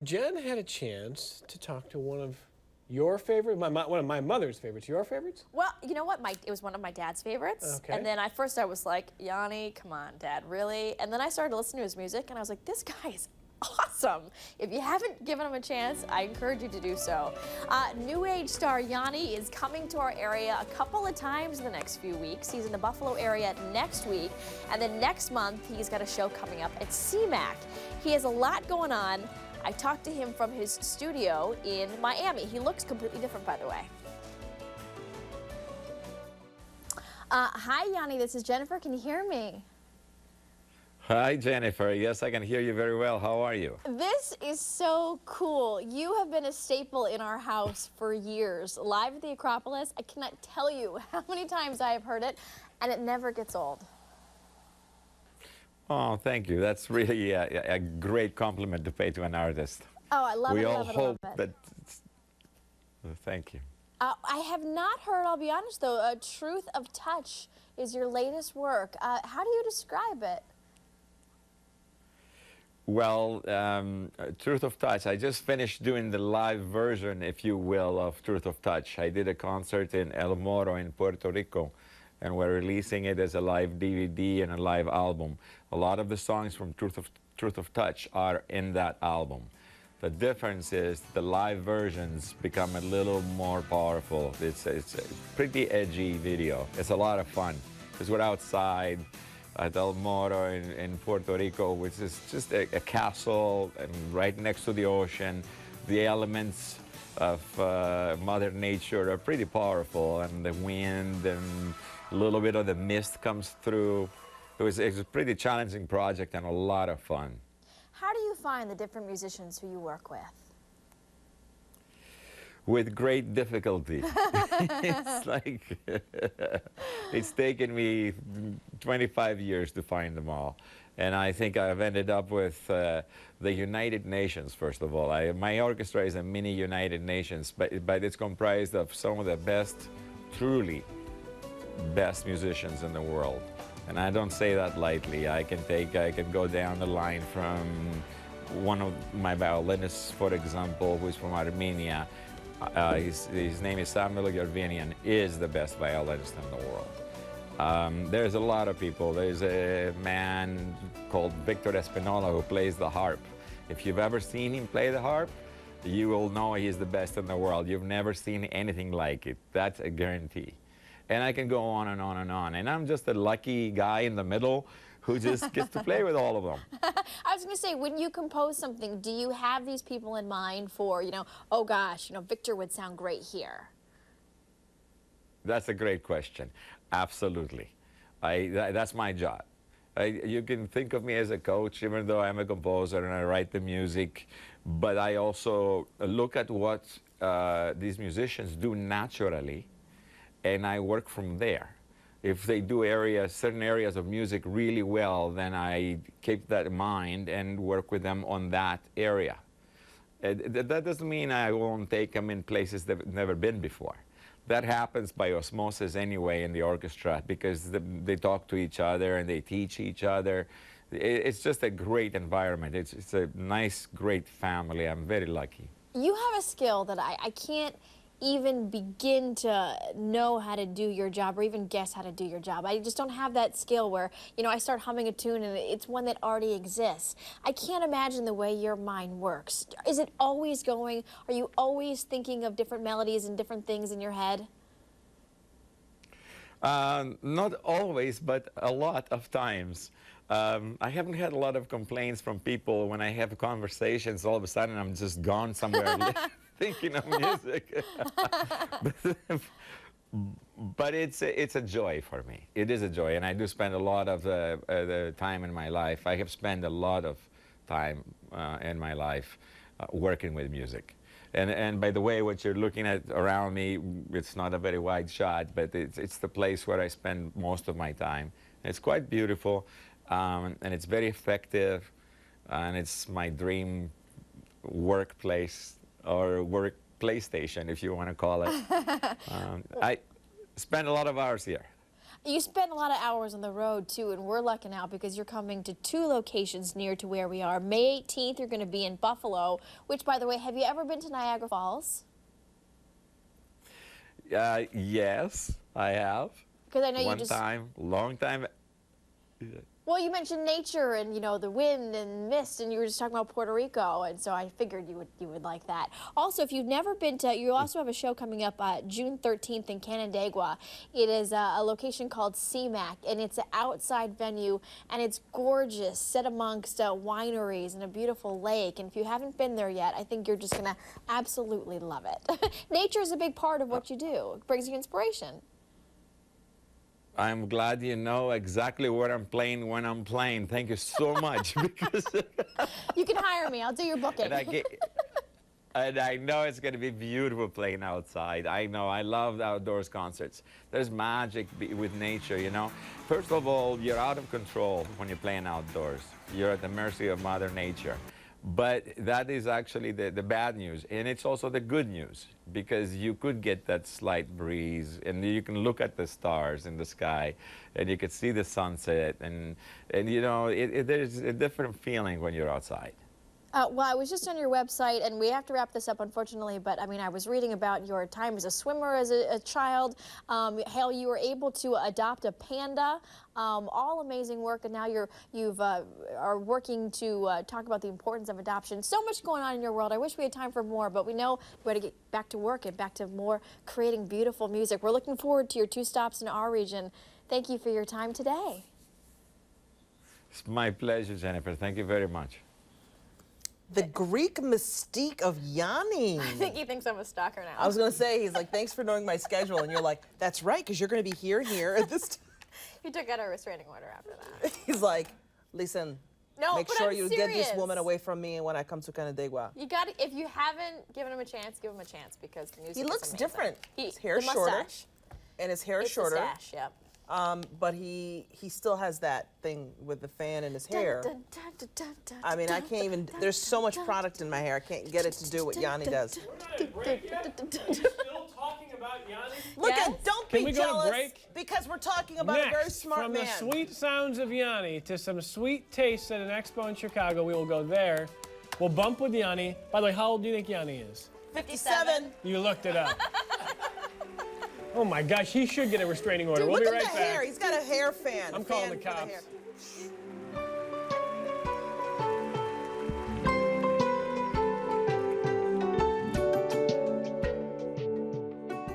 Jen had a chance to talk to one of your favorite, one of my mother's favorites. Your favorites? Well, you know what? It was one of my dad's favorites. Okay. And then at first I was like, Yanni, come on, Dad, really? And then I started listening to his music, and I was like, this guy is awesome. If you haven't given him a chance, I encourage you to do so. New Age star Yanni is coming to our area a couple of times in the next few weeks. He's in the Buffalo area next week, and then next month he's got a show coming up at CMAC. He has a lot going on. I talked to him from his studio in Miami. He looks completely different, by the way. Hi, Yanni. This is Jennifer. Can you hear me? Hi, Jennifer. Yes, I can hear you very well. How are you? This is so cool. You have been a staple in our house for years. Live at the Acropolis, I cannot tell you how many times I have heard it, and it never gets old. Oh, thank you. That's really a great compliment to pay to an artist. Oh, I love it. We I all love it, hope love it. that... Thank you. I have not heard, I'll be honest though, Truth of Touch is your latest work. How do you describe it? Well, Truth of Touch, I just finished doing the live version, if you will, of Truth of Touch. I did a concert in El Moro in Puerto Rico, and we're releasing it as a live DVD and a live album. A lot of the songs from Truth of Touch are in that album. The difference is the live versions become a little more powerful. It's a pretty edgy video. It's a lot of fun because we're outside at El Moro in Puerto Rico, which is just a castle and right next to the ocean. The elements of Mother Nature are pretty powerful, and the wind and a little bit of the mist comes through. It was a pretty challenging project and a lot of fun. How do you find the different musicians who you work with? With great difficulty. It's like, it's taken me 25 years to find them all. And I think I've ended up with the United Nations, first of all. My orchestra is a mini United Nations, but it's comprised of some of the best, truly best musicians in the world. And I don't say that lightly. I can go down the line from one of my violinists, for example, who's from Armenia. His name is Samuel Yervinian, is the best violinist in the world. There's a lot of people. There's a man called Victor Espinola who plays the harp. If you've ever seen him play the harp, you will know he's the best in the world. You've never seen anything like it. That's a guarantee. And I can go on and on and on. And I'm just a lucky guy in the middle who just gets to play with all of them. I was going to say, when you compose something, do you have these people in mind for, oh gosh, Victor would sound great here? That's a great question. Absolutely. That's my job. You can think of me as a coach, even though I'm a composer and I write the music. But I also look at what these musicians do naturally, and I work from there. If they do certain areas of music really well, then I keep that in mind and work with them on that area. That doesn't mean I won't take them in places they've never been before. That happens by osmosis anyway in the orchestra, because they talk to each other and they teach each other. It's just a great environment. It's a nice, great family. I'm very lucky. You have a skill that I can't even begin to know how to do your job or even guess how to do your job. I just don't have that skill where, I start humming a tune and it's one that already exists. I can't imagine the way your mind works. Is it always going? Are you always thinking of different melodies and different things in your head? Not always, but a lot of times. I haven't had a lot of complaints from people when I have conversations. All of a sudden, I'm just gone somewhere thinking of music. But it's a joy for me. It is a joy, and I do spend a lot of the time in my life. I have spent a lot of time in my life working with music. And by the way, what you're looking at around me, it's not a very wide shot, but it's the place where I spend most of my time. It's quite beautiful, and it's very effective, and it's my dream workplace, or work PlayStation, if you want to call it. I spend a lot of hours here. You spend a lot of hours on the road too, and we're lucking out because you're coming to 2 locations near to where we are. May 18th, you're going to be in Buffalo, which, by the way, have you ever been to Niagara Falls? Yes, I have. Because I know One you just time, long time. Well, you mentioned nature and, you know, the wind and mist, and you were just talking about Puerto Rico, and so I figured you would like that. Also, if you've never been to, you also have a show coming up June 13th in Canandaigua. It is a location called CMAC, and it's an outside venue, and it's gorgeous, set amongst wineries and a beautiful lake. And if you haven't been there yet, I think you're just going to absolutely love it. Nature is a big part of what you do. It brings you inspiration. I'm glad you know exactly what I'm playing when I'm playing. Thank you so much. Because You can hire me. I'll do your booking. and I know it's going to be beautiful playing outside. I know. I love outdoors concerts. There's magic with nature, you know. First of all, you're out of control when you're playing outdoors. You're at the mercy of Mother Nature. But that is actually the bad news. And it's also the good news, because you could get that slight breeze, and you can look at the stars in the sky, and you can see the sunset, and you know, there's a different feeling when you're outside. Well, I was just on your website, and we have to wrap this up, unfortunately, but I mean, I was reading about your time as a swimmer as a child, how you were able to adopt a panda, all amazing work, and now you are working to talk about the importance of adoption. So much going on in your world. I wish we had time for more, but we know we got to get back to work and back to more creating beautiful music. We're looking forward to your 2 stops in our region. Thank you for your time today. It's my pleasure, Jennifer. Thank you very much. The Greek mystique of Yanni. I think he thinks I'm a stalker now. I was going to say, he's like, thanks for knowing my schedule. And you're like, that's right, because you're going to be here at this time. He took out a restraining order after that. He's like, listen, No, make but sure I'm you get this serious. woman away from me when I come to Canandaigua. You got to, if you haven't given him a chance, give him a chance, because the music He is looks amazing. different. His The hair's shorter. mustache. And his hair is It's the shorter. stash, yep. But he still has that thing with the fan in his hair. Dun, dun, dun, dun, dun, I mean, I dun, can't even, dun, there's so dun, much dun, product in my hair, I can't get it to do what Yanni does. We're not at break yet? We're still talking about Yanni? Look Yes? at, don't Can be we go to jealous, break? because we're talking about a very smart from man. the sweet sounds of Yanni to some sweet tastes at an expo in Chicago, we will go there. We'll bump with Yanni. By the way, how old do you think Yanni is? 57. You looked it up. Oh my gosh, he should get a restraining order. Dude, We'll look be at right the back. hair. He's got a hair fan. I'm a calling fan the for cops. hair.